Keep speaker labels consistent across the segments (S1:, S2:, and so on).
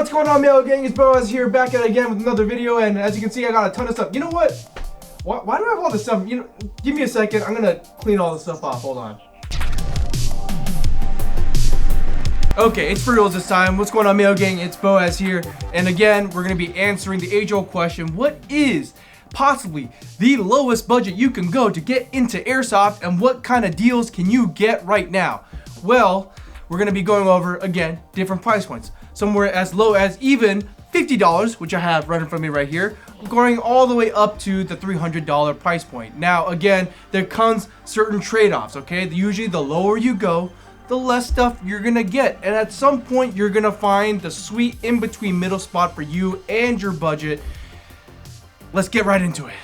S1: What's going on, Mail Gang? It's Boaz here, back at it again with another video, and as you can see, I got a ton of stuff. You know what? Why do I have all this stuff? You know, give me a second. I'm gonna clean all this stuff off. Hold on. Okay, it's for reals this time. What's going on, Mail Gang? It's Boaz here, and again, we're gonna be answering the age-old question: what is possibly the lowest budget you can go to get into Airsoft, and what kind of deals can you get right now? Well, we're gonna be going over, again, different price points. Somewhere as low as even $50, which I have right in front of me right here, going all the way up to the $300 price point. Now, again, there comes certain trade-offs, okay? Usually the lower you go, the less stuff you're gonna get. And at some point, you're gonna find the sweet in-between middle spot for you and your budget. Let's get right into it.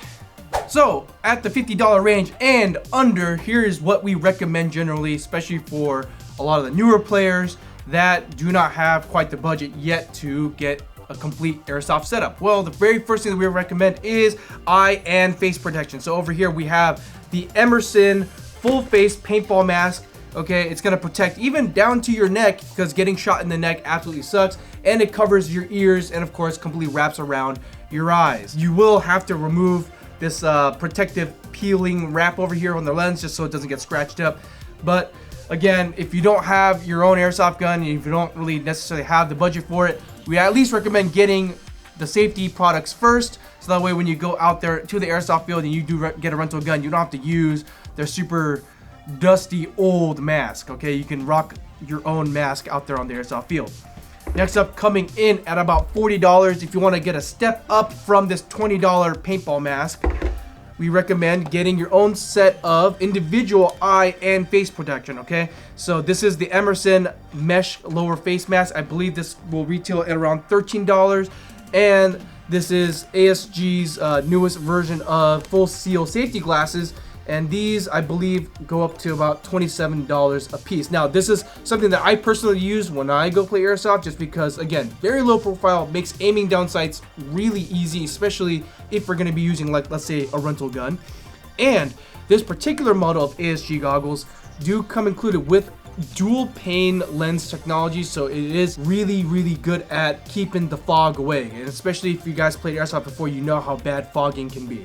S1: So, at the $50 range and under, here's what we recommend generally, especially for a lot of the newer players that do not have quite the budget yet to get a complete Airsoft setup. Well, the very first thing that we recommend is eye and face protection. So over here we have the Emerson full face paintball mask. Okay, it's gonna protect even down to your neck, because getting shot in the neck absolutely sucks, and it covers your ears and of course completely wraps around your eyes. You will have to remove this protective peeling wrap over here on the lens just so it doesn't get scratched up. But again, if you don't have your own airsoft gun, and if you don't really necessarily have the budget for it, we at least recommend getting the safety products first, so that way when you go out there to the airsoft field and you do get a rental gun, you don't have to use their super dusty old mask. Okay, you can rock your own mask out there on the airsoft field. Next up, coming in at about $40, if you want to get a step up from this $20 paintball mask, we recommend getting your own set of individual eye and face protection, okay? So this is the Emerson mesh lower face mask. I believe this will retail at around $13. And this is ASG's newest version of full seal safety glasses. And these, I believe, go up to about $27 a piece. Now, this is something that I personally use when I go play Airsoft, just because, again, very low profile, makes aiming down sights really easy, especially if we're gonna be using, like, let's say, a rental gun. And this particular model of ASG goggles do come included with dual pane lens technology, so it is really, really good at keeping the fog away. And especially if you guys played Airsoft before, you know how bad fogging can be.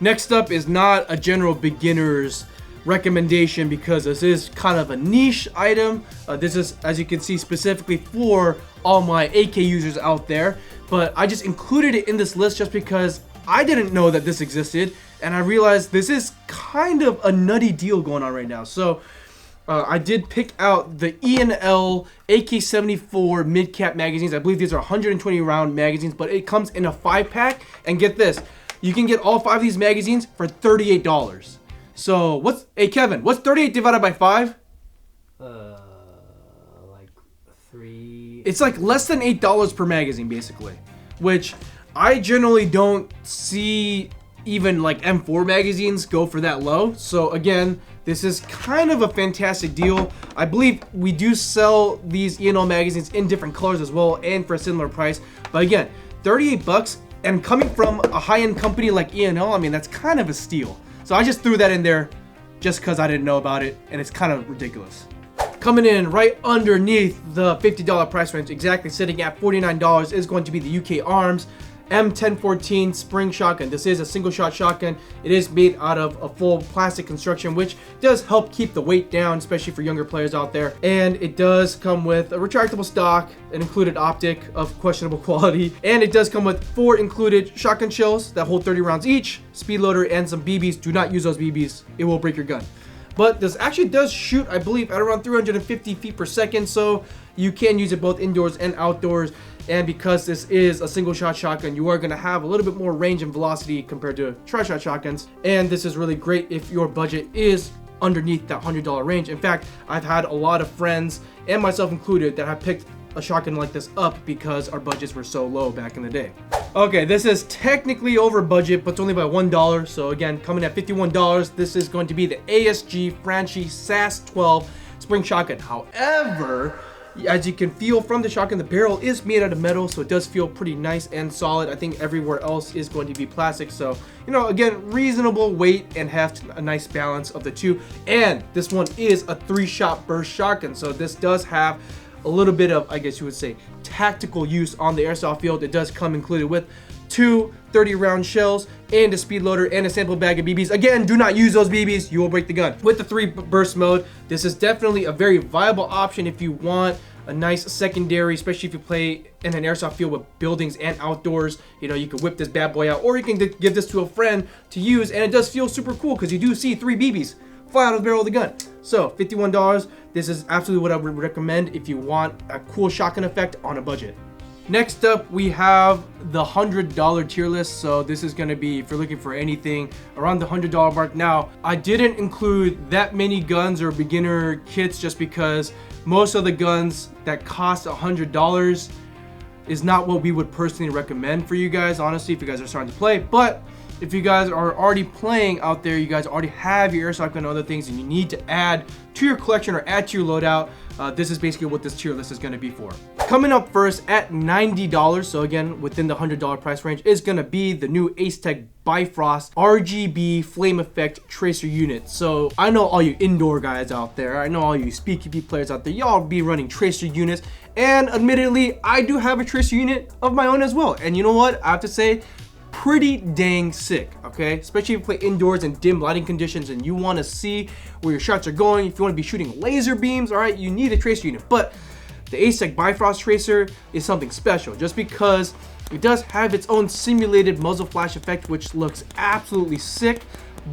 S1: Next up is not a general beginner's recommendation, because this is kind of a niche item. This is, as you can see, specifically for all my AK users out there, but I just included it in this list just because I didn't know that this existed, and I realized this is kind of a nutty deal going on right now. So I did pick out the E&L AK-74 mid-cap magazines. I believe these are 120 round magazines, but it comes in a 5-pack, and get this, you can get all 5 of these magazines for $38. So hey Kevin, what's 38 divided by 5?
S2: Like 3.
S1: It's like less than $8 per magazine, basically, which I generally don't see even like M4 magazines go for that low. So again, this is kind of a fantastic deal. I believe we do sell these E&L magazines in different colors as well, and for a similar price. But again, 38 bucks. And coming from a high-end company like E&L, I mean, that's kind of a steal. So I just threw that in there just because I didn't know about it, and it's kind of ridiculous. Coming in right underneath the $50 price range, exactly sitting at $49, is going to be the UK Arms M1014 spring shotgun. This is a single shot shotgun. It is made out of a full plastic construction, which does help keep the weight down, especially for younger players out there. And it does come with a retractable stock, an included optic of questionable quality, and it does come with 4 included shotgun shells that hold 30 rounds each, speed loader, and some BBs. Do not use those BBs, it will break your gun. But this actually does shoot, I believe, at around 350 feet per second, so you can use it both indoors and outdoors. And because this is a single shot shotgun, you are going to have a little bit more range and velocity compared to tri-shot shotguns. And this is really great if your budget is underneath that $100 range. In fact, I've had a lot of friends, and myself included, that have picked a shotgun like this up because our budgets were so low back in the day. Okay, this is technically over budget, but it's only by $1. So again, coming at $51, this is going to be the ASG Franchi SAS 12 spring shotgun. However, as you can feel from the shotgun, the barrel is made out of metal, so it does feel pretty nice and solid. I think everywhere else is going to be plastic, so, you know, again, reasonable weight and heft, a nice balance of the two. And this one is a 3-shot burst shotgun, so this does have a little bit of, I guess you would say, tactical use on the airsoft field. It does come included with 2 30-round shells and a speed loader and a sample bag of BBs. Again, do not use those BBs, you will break the gun. With the 3 burst mode, this is definitely a very viable option if you want a nice secondary, especially if you play in an airsoft field with buildings and outdoors. You know, you can whip this bad boy out, or you can give this to a friend to use, and it does feel super cool because you do see 3 BBs fly out of the barrel of the gun. So $51, this is absolutely what I would recommend if you want a cool shotgun effect on a budget. Next up, we have the $100 tier list. So this is gonna be if you're looking for anything around the $100 mark. Now, I didn't include that many guns or beginner kits just because most of the guns that cost $100 is not what we would personally recommend for you guys, honestly, if you guys are starting to play. But if you guys are already playing out there, you guys already have your airsoft gun and other things, and you need to add to your collection or add to your loadout, this is basically what this tier list is going to be for. Coming up first at $90, so again within the $100 price range, is going to be the new Ace-Tech Bifrost RGB flame effect tracer unit. So I know all you indoor guys out there, I know all you speakeasy players out there, y'all be running tracer units, and admittedly I do have a tracer unit of my own as well, and you know what, I have to say, pretty dang sick, okay? Especially if you play indoors in dim lighting conditions and you want to see where your shots are going. If you want to be shooting laser beams, all right, you need a tracer unit. But the Ace-Tech Bifrost tracer is something special just because it does have its own simulated muzzle flash effect, which looks absolutely sick.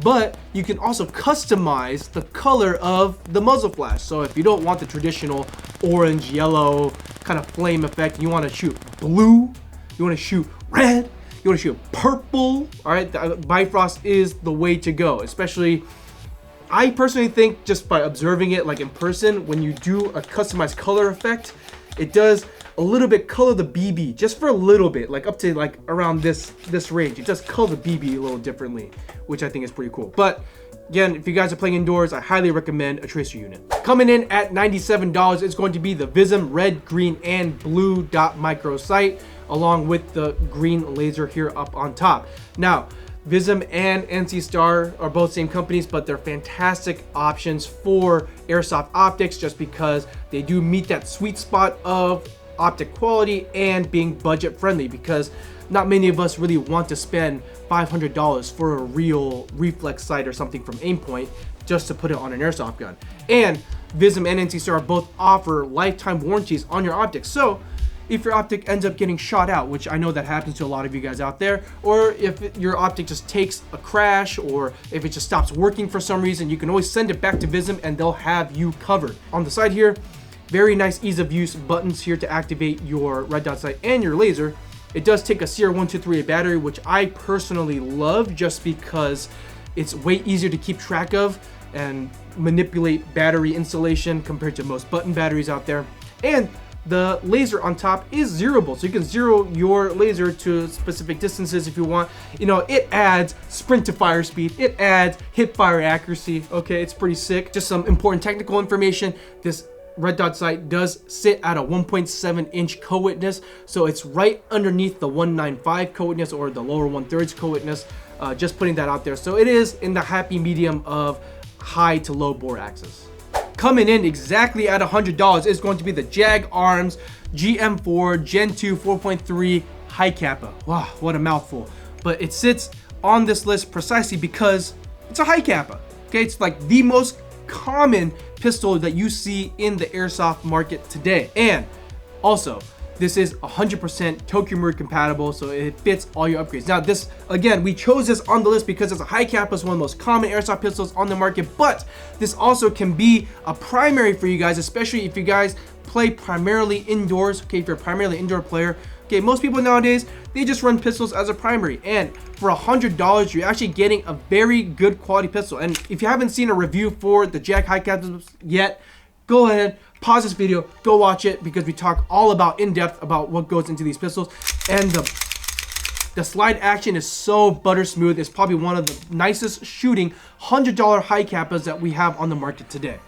S1: But you can also customize the color of the muzzle flash. So if you don't want the traditional orange, yellow kind of flame effect, you want to shoot blue, you want to shoot red, you want to shoot purple, all right, the Bifrost is the way to go. Especially, I personally think just by observing it like in person, when you do a customized color effect, it does a little bit color the BB just for a little bit, like up to like around this range. It does color the BB a little differently, which I think is pretty cool. But again, if you guys are playing indoors, I highly recommend a tracer unit. Coming in at $97 is going to be the Vism red, green, and blue dot micro sight, along with the green laser here up on top. Now, Vism and NC Star are both same companies, but they're fantastic options for airsoft optics just because they do meet that sweet spot of optic quality and being budget friendly, because not many of us really want to spend $500 for a real reflex sight or something from Aimpoint just to put it on an airsoft gun. And Vism and NC Star both offer lifetime warranties on your optics. So if your optic ends up getting shot out, which I know that happens to a lot of you guys out there, or if your optic just takes a crash, or if it just stops working for some reason, you can always send it back to Vism and they'll have you covered. On the side here, very nice ease of use buttons here to activate your red dot sight and your laser. It does take a CR123A battery, which I personally love just because it's way easier to keep track of and manipulate battery installation compared to most button batteries out there. And the laser on top is zeroable, so you can zero your laser to specific distances if you want. You know, it adds sprint to fire speed, it adds hip fire accuracy. Okay, it's pretty sick. Just some important technical information. This red dot sight does sit at a 1.7 inch co-witness, so it's right underneath the 195 co-witness or the lower 1/3 co-witness. Just putting that out there. So it is in the happy medium of high to low bore axis. Coming in exactly at $100 is going to be the Jag Arms GM4 Gen 2 4.3 High Kappa. Wow, what a mouthful. But it sits on this list precisely because it's a High Kappa. Okay, it's like the most common pistol that you see in the airsoft market today. And also, this is 100% Tokyo Marine compatible, so it fits all your upgrades. Now this, again, we chose this on the list because it's a High Kappa, is one of the most common airsoft pistols on the market, but this also can be a primary for you guys, especially if you guys play primarily indoors. Okay, if you're a primarily indoor player, okay, most people nowadays, they just run pistols as a primary, and for $100, you're actually getting a very good quality pistol. And if you haven't seen a review for the Jag High Kappa yet, go ahead, pause this video, go watch it, because we talk all about in depth about what goes into these pistols. And the slide action is so butter smooth. It's probably one of the nicest shooting $100 High Kappas that we have on the market today.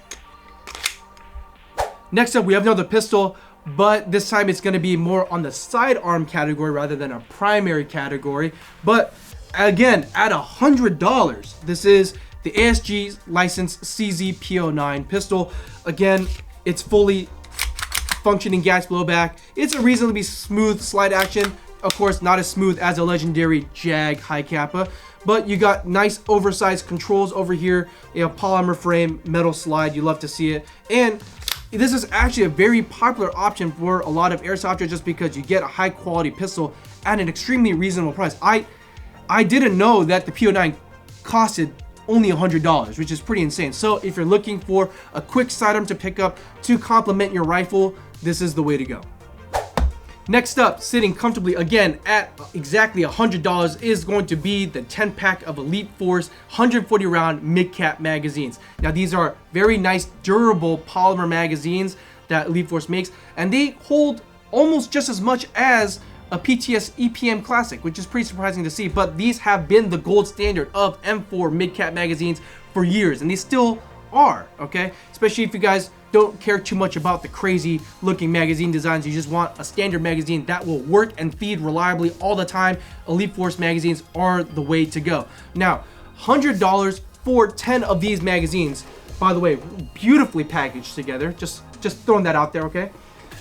S1: Next up, we have another pistol, but this time it's going to be more on the sidearm category rather than a primary category. But again, at $100, this is the ASG licensed CZ P09 pistol. Again, it's fully functioning gas blowback. It's a reasonably smooth slide action. Of course, not as smooth as a legendary Jag High Kappa, but you got nice oversized controls over here. You have polymer frame, metal slide. You love to see it. And this is actually a very popular option for a lot of airsofters just because you get a high quality pistol at an extremely reasonable price. I didn't know that the PO9 costed only $100, which is pretty insane. So if you're looking for a quick sidearm to pick up to complement your rifle, this is the way to go. Next up, sitting comfortably again at exactly $100 is going to be the 10-pack of Elite Force 140 round mid-cap magazines. Now these are very nice durable polymer magazines that Elite Force makes, and they hold almost just as much as a PTS EPM Classic, which is pretty surprising to see, but these have been the gold standard of M4 mid-cap magazines for years, and they still are, okay? Especially if you guys don't care too much about the crazy looking magazine designs, you just want a standard magazine that will work and feed reliably all the time. Elite Force magazines are the way to go. Now, $100 for 10 of these magazines, by the way, beautifully packaged together, just throwing that out there, okay?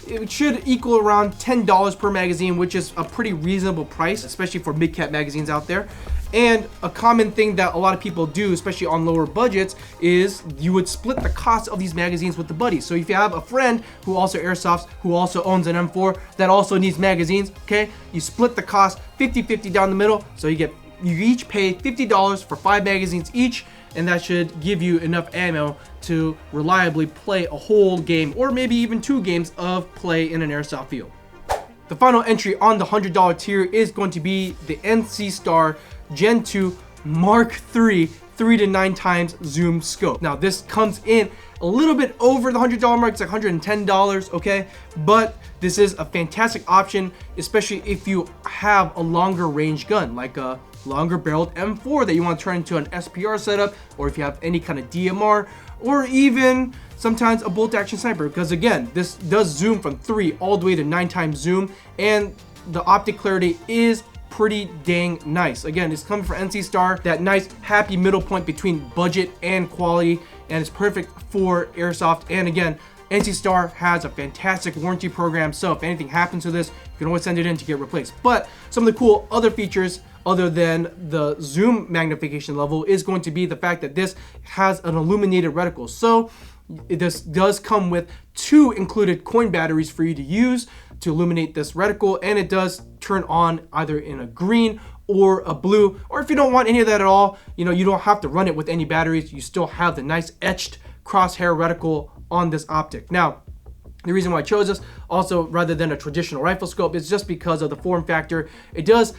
S1: It should equal around $10 per magazine, which is a pretty reasonable price, especially for mid-cap magazines out there. And a common thing that a lot of people do, especially on lower budgets, is you would split the cost of these magazines with the buddies. So if you have a friend who also airsofts, who also owns an M4, that also needs magazines, okay, you split the cost 50-50 down the middle. So you each pay $50 for 5 magazines each, and that should give you enough ammo to reliably play a whole game, or maybe even 2 games of play in an airsoft field. The final entry on the $100 tier is going to be the NC Star Gen 2 Mark III 3 to 9 times zoom scope. Now this comes in a little bit over the $100 mark, it's like $110, okay? But this is a fantastic option, especially if you have a longer range gun, like a longer barreled M4 that you want to turn into an SPR setup, or if you have any kind of DMR, or even sometimes a bolt action sniper, because again, this does zoom from 3 all the way to 9 times zoom, and the optic clarity is pretty dang nice. Again, it's coming from NC Star, that nice happy middle point between budget and quality, and it's perfect for airsoft. And again, NC Star has a fantastic warranty program, so if anything happens to this, you can always send it in to get replaced. But some of the cool other features other than the zoom magnification level is going to be the fact that this has an illuminated reticle. So this does come with 2 included coin batteries for you to use to illuminate this reticle, and it does turn on either in a green or a blue, or if you don't want any of that at all, you know, you don't have to run it with any batteries. You still have the nice etched crosshair reticle on this optic. Now, the reason why I chose this also rather than a traditional rifle scope is just because of the form factor. It does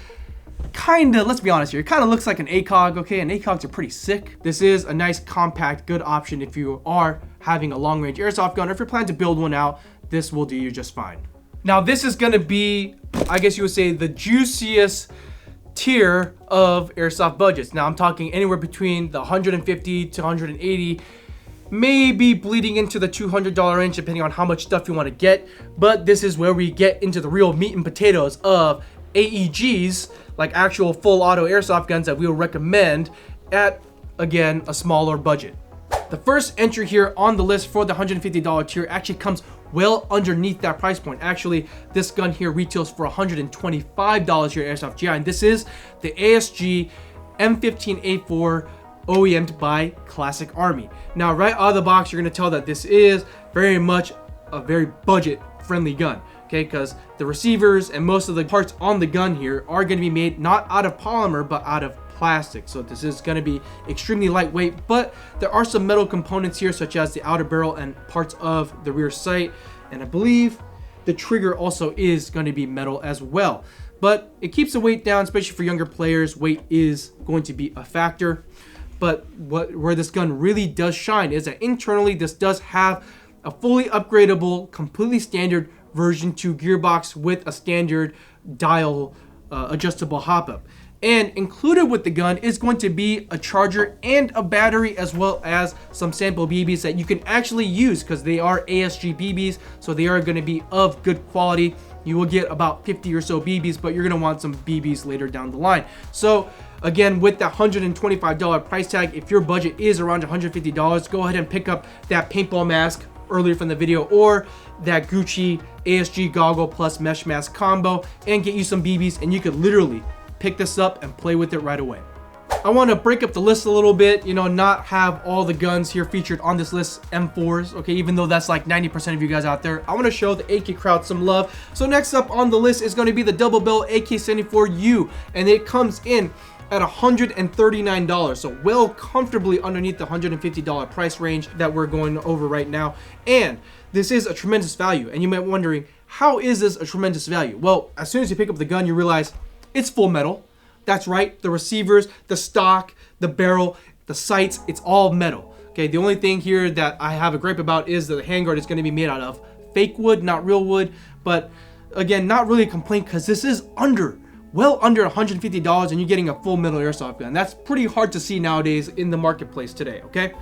S1: kind of, let's be honest here, it kind of looks like an ACOG, okay, and ACOGs are pretty sick. This is a nice compact good option if you are having a long range airsoft gun, or if you're planning to build one out, this will do you just fine. Now this is going to be, I guess you would say, the juiciest tier of airsoft budgets. Now I'm talking anywhere between the 150 to 180, maybe bleeding into the $200 range depending on how much stuff you want to get. But this is where we get into the real meat and potatoes of AEGs, like actual full auto airsoft guns that we will recommend at, again, a smaller budget. The first entry here on the list for the $150 tier actually comes well underneath that price point. Actually, this gun here retails for $125 here at Airsoft GI, and this is the ASG M15A4 OEM'd by Classic Army. Now, right out of the box, you're going to tell that this is very much a very budget-friendly gun, okay? Because the receivers and most of the parts on the gun here are going to be made not out of polymer, but out of plastic. So this is going to be extremely lightweight, but there are some metal components here, such as the outer barrel and parts of the rear sight, and I believe the trigger also is going to be metal as well. But it keeps the weight down, especially for younger players. Weight is going to be a factor. But where this gun really does shine is that internally this does have a fully upgradable, completely standard version 2 gearbox with a standard dial adjustable hop-up. And included with the gun is going to be a charger and a battery, as well as some sample BBs that you can actually use, because they are ASG BBs, so they are going to be of good quality. You will get about 50 or so BBs, but you're going to want some BBs later down the line. So again, with that $125 price tag, if your budget is around $150, go ahead and pick up that paintball mask earlier from the video, or that Gucci ASG goggle plus mesh mask combo, and get you some BBs, and you could literally pick this up and play with it right away. I want to break up the list a little bit, you know, not have all the guns here featured on this list M4s, okay, even though that's like 90% of you guys out there. I want to show the AK crowd some love. So next up on the list is going to be the double barrel AK-74U, and it comes in at $139, so well comfortably underneath the $150 price range that we're going over right now. And this is a tremendous value, and you might be wondering, how is this a tremendous value? Well, as soon as you pick up the gun, you realize it's full metal. That's right, the receivers, the stock, the barrel, the sights, it's all metal. Okay, the only thing here that I have a gripe about is that the handguard is going to be made out of fake wood, not real wood. But again, not really a complaint, because this is well under $150, and you're getting a full metal airsoft gun. That's pretty hard to see nowadays in the marketplace today, okay?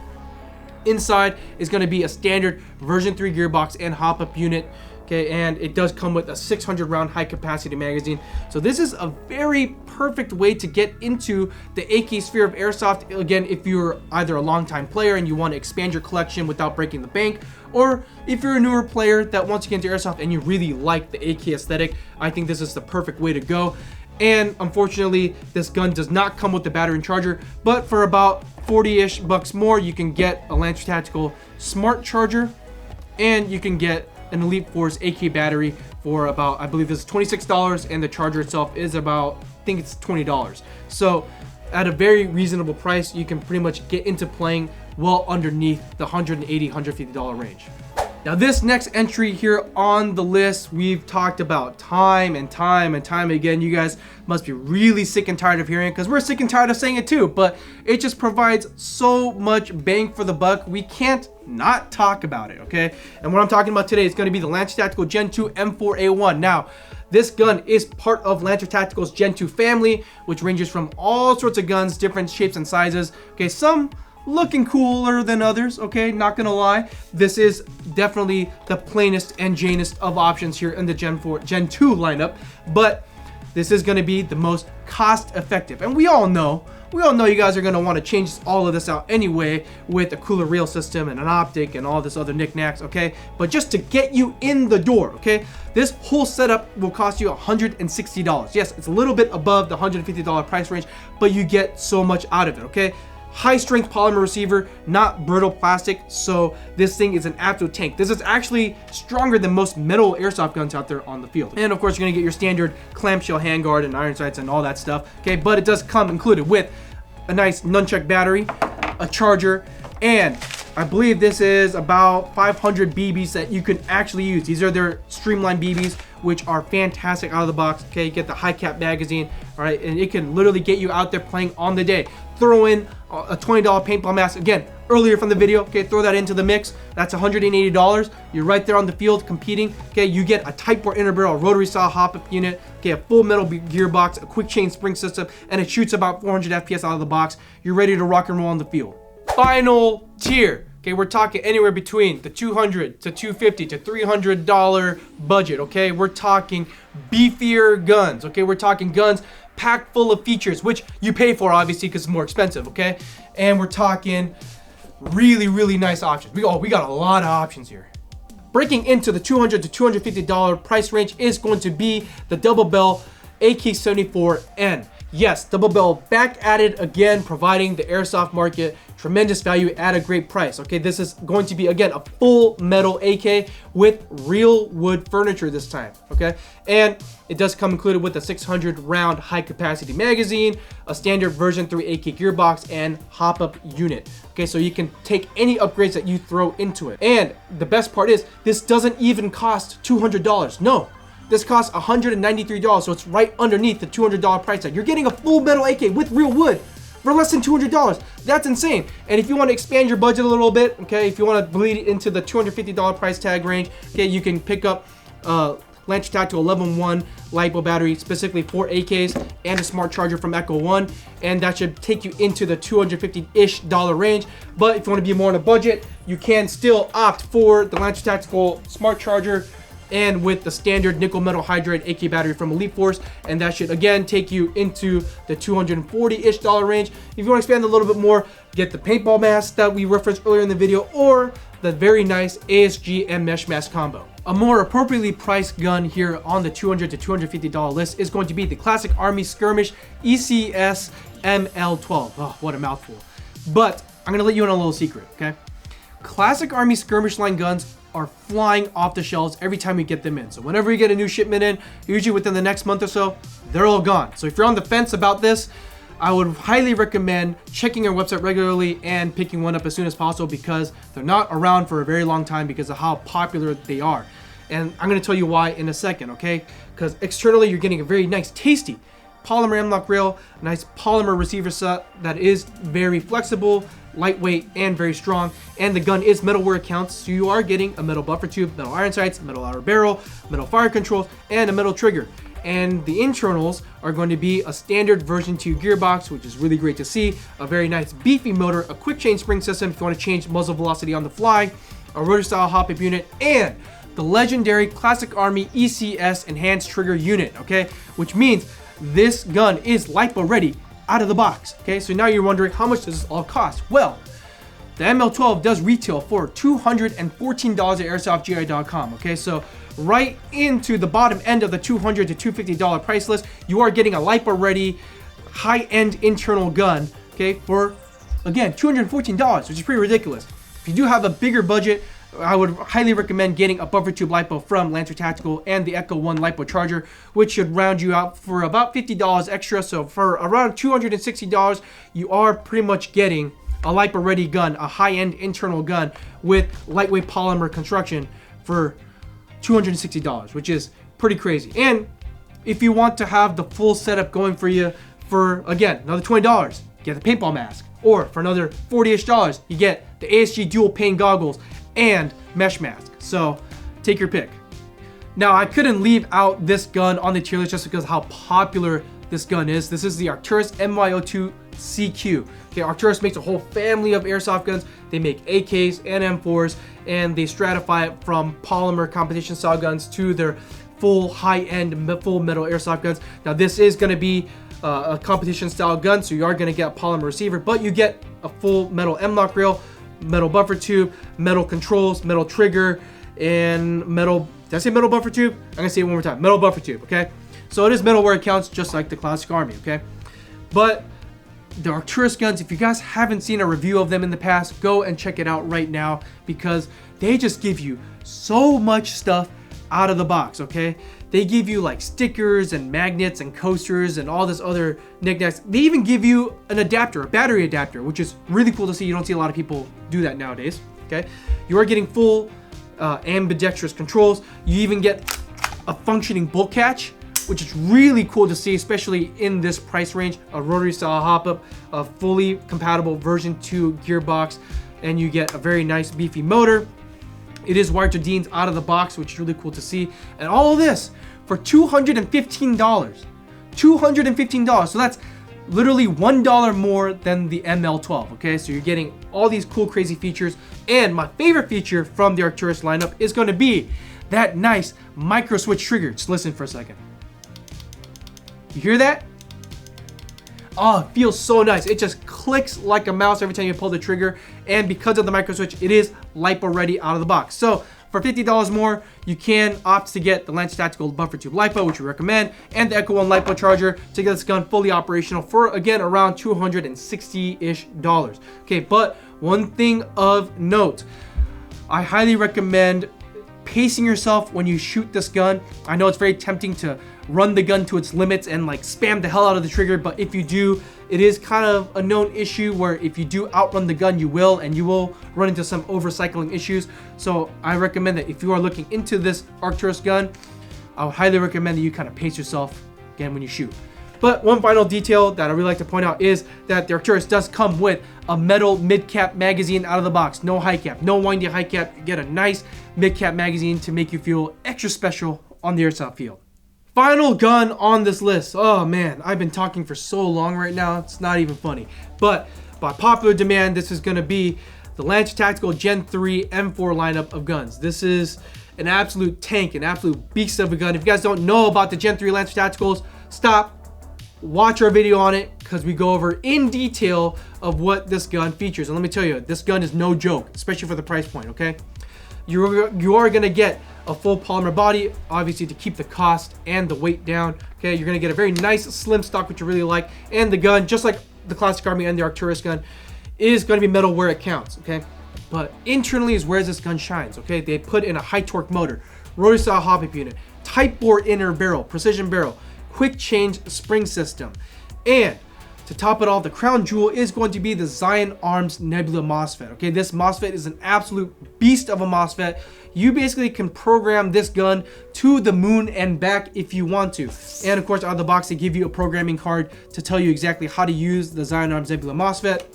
S1: Inside is going to be a standard version 3 gearbox and hop-up unit. Okay, and it does come with a 600 round high capacity magazine. So this is a very perfect way to get into the AK sphere of airsoft. Again, if you're either a longtime player and you want to expand your collection without breaking the bank, or if you're a newer player that wants to get into airsoft and you really like the AK aesthetic, I think this is the perfect way to go. And unfortunately, this gun does not come with the battery and charger, but for about 40-ish bucks more, you can get a Lancer Tactical Smart Charger, and you can get an Elite Force AK battery for about, I believe this is $26, and the charger itself is about, I think it's $20. So at a very reasonable price, you can pretty much get into playing well underneath the $180, $150 range. Now this next entry here on the list, we've talked about time and time again. You guys must be really sick and tired of hearing it, because we're sick and tired of saying it too, but it just provides so much bang for the buck. We can't not talk about it, okay? And what I'm talking about today is going to be the Lancer Tactical Gen 2 M4A1. Now, this gun is part of Lancer Tactical's Gen 2 family, which ranges from all sorts of guns, different shapes and sizes. Okay, some looking cooler than others, okay, not gonna lie. This is definitely the plainest and janest of options here in the Gen 2 lineup, but this is gonna be the most cost effective. And we all know you guys are gonna want to change all of this out anyway with a cooler reel system and an optic and all this other knickknacks, okay? But just to get you in the door, okay, this whole setup will cost you $160. Yes, it's a little bit above the $150 price range, but you get so much out of it, okay? High strength polymer receiver, not brittle plastic, so this thing is an absolute tank. This is actually stronger than most metal airsoft guns out there on the field. And of course, you're gonna get your standard clamshell handguard and iron sights and all that stuff, okay? But it does come included with a nice nunchuck battery, a charger, and I believe this is about 500 BBs that you can actually use. These are their Streamline BBs, which are fantastic out of the box. Okay, you get the high cap magazine, all right, and it can literally get you out there playing on the day. Throw in a $20 paintball mask, again, earlier from the video, okay, throw that into the mix. That's $180. You're right there on the field competing. Okay, you get a Type 4 inner barrel rotary style hop-up unit, okay, a full metal gearbox, a quick chain spring system, and it shoots about 400 FPS out of the box. You're ready to rock and roll on the field. Final tier. Okay, we're talking anywhere between the $200 to $250 to $300 budget, okay? We're talking beefier guns, okay? We're talking guns packed full of features, which you pay for, obviously, because it's more expensive, okay? And we're talking really nice options. We got a lot of options here. Breaking into the $200 to $250 price range is going to be the double barrel AK-74N. Yes, double barrel back at it again, providing the airsoft market tremendous value at a great price. Okay, this is going to be, again, a full metal AK with real wood furniture this time, okay? And it does come included with a 600 round high capacity magazine, a standard version 3 AK gearbox, and hop-up unit. Okay, so you can take any upgrades that you throw into it. And the best part is, this doesn't even cost $200. No. This costs $193, so it's right underneath the $200 price tag. You're getting a full metal AK with real wood for less than $200. That's insane. And if you want to expand your budget a little bit, okay, if you want to bleed into the $250 price tag range, okay, you can pick up Lancer Tactical 11-1 LiPo battery specifically for AKs and a smart charger from Echo One, and that should take you into the $250-ish range. But if you want to be more on a budget, you can still opt for the Lancer Tactical smart charger and with the standard nickel metal hydride AK battery from Elite Force, and that should again take you into the $240-ish range. If you want to expand a little bit more, get the paintball mask that we referenced earlier in the video, or the very nice ASG and mesh mask combo. A more appropriately priced gun here on the $200 to $250 list is going to be the Classic Army Skirmish ECS ML12. Oh, what a mouthful. But I'm gonna let you in on a little secret, okay? Classic Army Skirmish line guns are flying off the shelves every time you get them in. So whenever you get a new shipment in, usually within the next month or so, they're all gone. So if you're on the fence about this, I would highly recommend checking our website regularly and picking one up as soon as possible, because they're not around for a very long time because of how popular they are. And I'm going to tell you why in a second, okay? Because externally, you're getting a very nice, tasty polymer M-lock rail, nice polymer receiver set that is very flexible, lightweight, and very strong. And the gun is metalware counts, so you are getting a metal buffer tube, metal iron sights, metal outer barrel, metal fire controls, and a metal trigger. And the internals are going to be a standard version 2 gearbox, which is really great to see, a very nice beefy motor, a quick change spring system if you want to change muzzle velocity on the fly, a rotor style hop-up unit, and the legendary Classic Army ECS enhanced trigger unit, okay? Which means this gun is LiPo ready out of the box, okay? So now you're wondering, how much does this all cost? Well, the ML12 does retail for $214 at airsoftgi.com, okay? So right into the bottom end of the $200 to $250 price list, you are getting a LiPo ready high-end internal gun, okay, for, again, $214, which is pretty ridiculous. If you do have a bigger budget, I would highly recommend getting a buffer tube LiPo from Lancer Tactical and the Echo 1 LiPo charger, which should round you out for about $50 extra. So for around $260, you are pretty much getting a LiPo ready gun, a high-end internal gun with lightweight polymer construction for $260, which is pretty crazy. And if you want to have the full setup going for you for, again, another $20, get the paintball mask. Or for another $40-ish, you get the ASG dual pane goggles and mesh mask. So take your pick. Now, I couldn't leave out this gun on the tier list just because of how popular this gun is. This is the Arcturus MY02 CQ. Okay, Arcturus makes a whole family of airsoft guns. They make AKs and M4s, and they stratify it from polymer competition style guns to their full high-end full metal airsoft guns. Now, this is going to be a competition style gun, so you are going to get a polymer receiver, but you get a full metal M-lock rail, metal buffer tube, metal controls, metal trigger, and metal, did I say metal buffer tube? I'm gonna say it one more time, metal buffer tube, okay? So it is metal where it counts, just like the Classic Army, okay? But the Arcturus guns, if you guys haven't seen a review of them in the past, go and check it out right now, because they just give you so much stuff out of the box, okay? They give you like stickers and magnets and coasters and all this other knickknacks. They even give you an adapter, a battery adapter, which is really cool to see. You don't see a lot of people do that nowadays, okay? You are getting full ambidextrous controls. You even get a functioning bolt catch, which is really cool to see, especially in this price range. A rotary style hop-up, a fully compatible version 2 gearbox, and you get a very nice beefy motor. It is wired to Dean's out of the box, which is really cool to see. And all of this for $215. $215. So that's literally $1 more than the ML12, okay? So you're getting all these cool, crazy features. And my favorite feature from the Arcturus lineup is going to be that nice micro switch trigger. Just listen for a second. You hear that? Oh, it feels so nice. It just clicks like a mouse every time you pull the trigger. And because of the micro switch, it is LiPo ready out of the box. So for $50 more, you can opt to get the Lancer Tactical Buffer Tube LiPo, which we recommend, and the Echo 1 LiPo charger to get this gun fully operational for, again, around $260-ish. Okay, but one thing of note, I highly recommend pacing yourself when you shoot this gun. I know it's very tempting to run the gun to its limits and like spam the hell out of the trigger, but if you do, it is kind of a known issue where if you do outrun the gun, you will run into some overcycling issues. So I recommend that if you are looking into this Arcturus gun, I would highly recommend that you kind of pace yourself again when you shoot. But one final detail that I really like to point out is that the Arcturus does come with a metal mid-cap magazine out of the box. No high cap, no windy high cap. You get a nice mid-cap magazine to make you feel extra special on the airsoft field. Final gun on this list. Oh man, I've been talking for so long right now, it's not even funny. But by popular demand, this is gonna be the Lancer Tactical Gen 3 M4 lineup of guns. This is an absolute tank, an absolute beast of a gun. If you guys don't know about the Gen 3 Lancer Tacticals, stop, watch our video on it, because we go over in detail of what this gun features. And let me tell you, this gun is no joke, especially for the price point, okay? You are going to get a full polymer body, obviously to keep the cost and the weight down, okay? You're going to get a very nice slim stock, which you really like. And the gun, just like the Classic Army and the Arcturus gun, is going to be metal where it counts, okay? But internally is where this gun shines, okay? They put in a high torque motor, rotary style hop up unit, tight bore inner barrel, precision barrel, quick change spring system. And to top it all, the crown jewel is going to be the Zion Arms Nebula MOSFET. Okay, this MOSFET is an absolute beast of a MOSFET. You basically can program this gun to the moon and back if you want to. And of course, out of the box, they give you a programming card to tell you exactly how to use the Zion Arms Nebula MOSFET.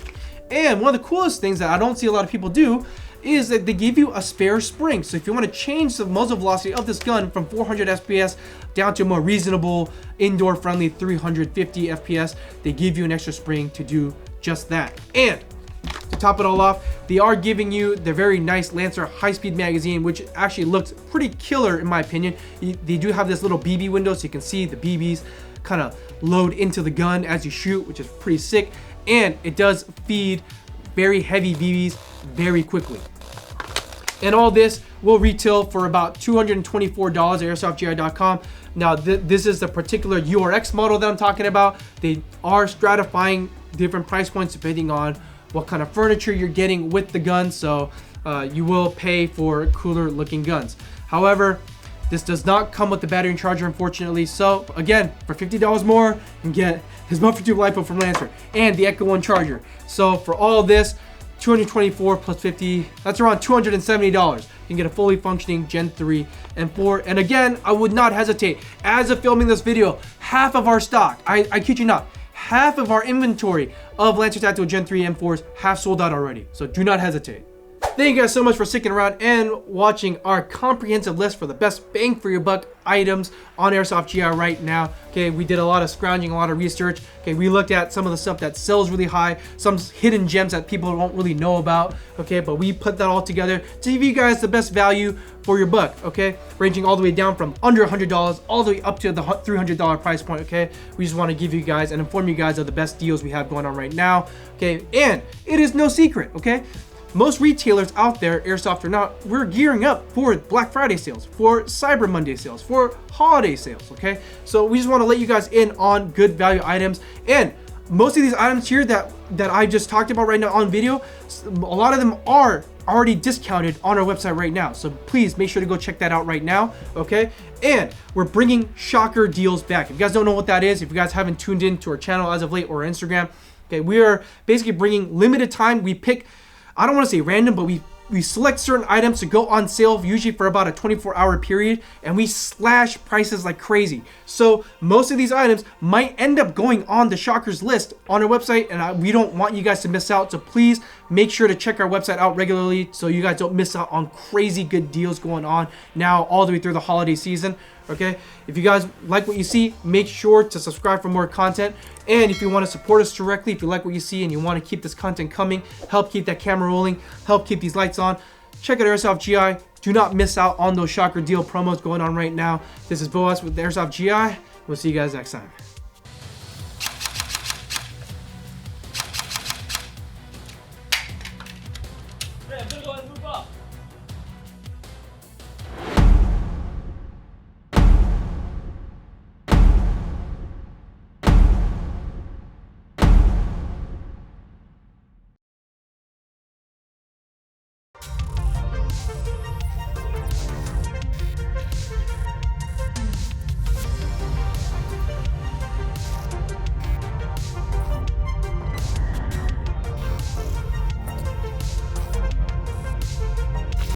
S1: And one of the coolest things that I don't see a lot of people do is that they give you a spare spring. So if you want to change the muzzle velocity of this gun from 400 FPS down to a more reasonable, indoor friendly 350 FPS, they give you an extra spring to do just that. And to top it all off, they are giving you the very nice Lancer high-speed magazine, which actually looks pretty killer in my opinion. They do have this little BB window so you can see the BBs kind of load into the gun as you shoot, which is pretty sick. And it does feed very heavy BBs very quickly. And all this will retail for about $224 at airsoftgi.com. Now, this is the particular URX model that I'm talking about. They are stratifying different price points depending on what kind of furniture you're getting with the gun. So you will pay for cooler looking guns. However, this does not come with the battery and charger, unfortunately. So again, for $50 more, you can get his buffer tube LiPo from Lancer and the Echo 1 charger. So for all of this, 224 plus 50, that's around $270. You can get a fully functioning Gen 3 and 4. And again, I would not hesitate. As of filming this video, half of our stock, I kid you not, half of our inventory of Lancer Tactical Gen 3 M4s have sold out already. So do not hesitate. Thank you guys so much for sticking around and watching our comprehensive list for the best bang for your buck items on Airsoft GI right now. Okay, we did a lot of scrounging, a lot of research. Okay, we looked at some of the stuff that sells really high, some hidden gems that people don't really know about. Okay, but we put that all together to give you guys the best value for your buck. Okay, ranging all the way down from under $100 all the way up to the $300 price point. Okay, we just want to give you guys and inform you guys of the best deals we have going on right now. Okay, and it is no secret. Okay, most retailers out there, Airsoft or not, we're gearing up for Black Friday sales, for Cyber Monday sales, for holiday sales, okay? So we just want to let you guys in on good value items. And most of these items here that I just talked about right now on video, a lot of them are already discounted on our website right now. So please make sure to go check that out right now, okay? And we're bringing shocker deals back. If you guys don't know what that is, if you guys haven't tuned in to our channel as of late or our Instagram, okay, we are basically bringing limited time. We pick, I don't want to say random, but we select certain items to go on sale, usually for about a 24-hour period, and we slash prices like crazy. So most of these items might end up going on the Shockers list on our website, and we don't want you guys to miss out. So please make sure to check our website out regularly so you guys don't miss out on crazy good deals going on now all the way through the holiday season. Okay, if you guys like what you see, make sure to subscribe for more content. And if you want to support us directly, if you like what you see and you want to keep this content coming, help keep that camera rolling, help keep these lights on, check out Airsoft GI. Do not miss out on those shocker deal promos going on right now. This is Boaz with Airsoft GI. We'll see you guys next time.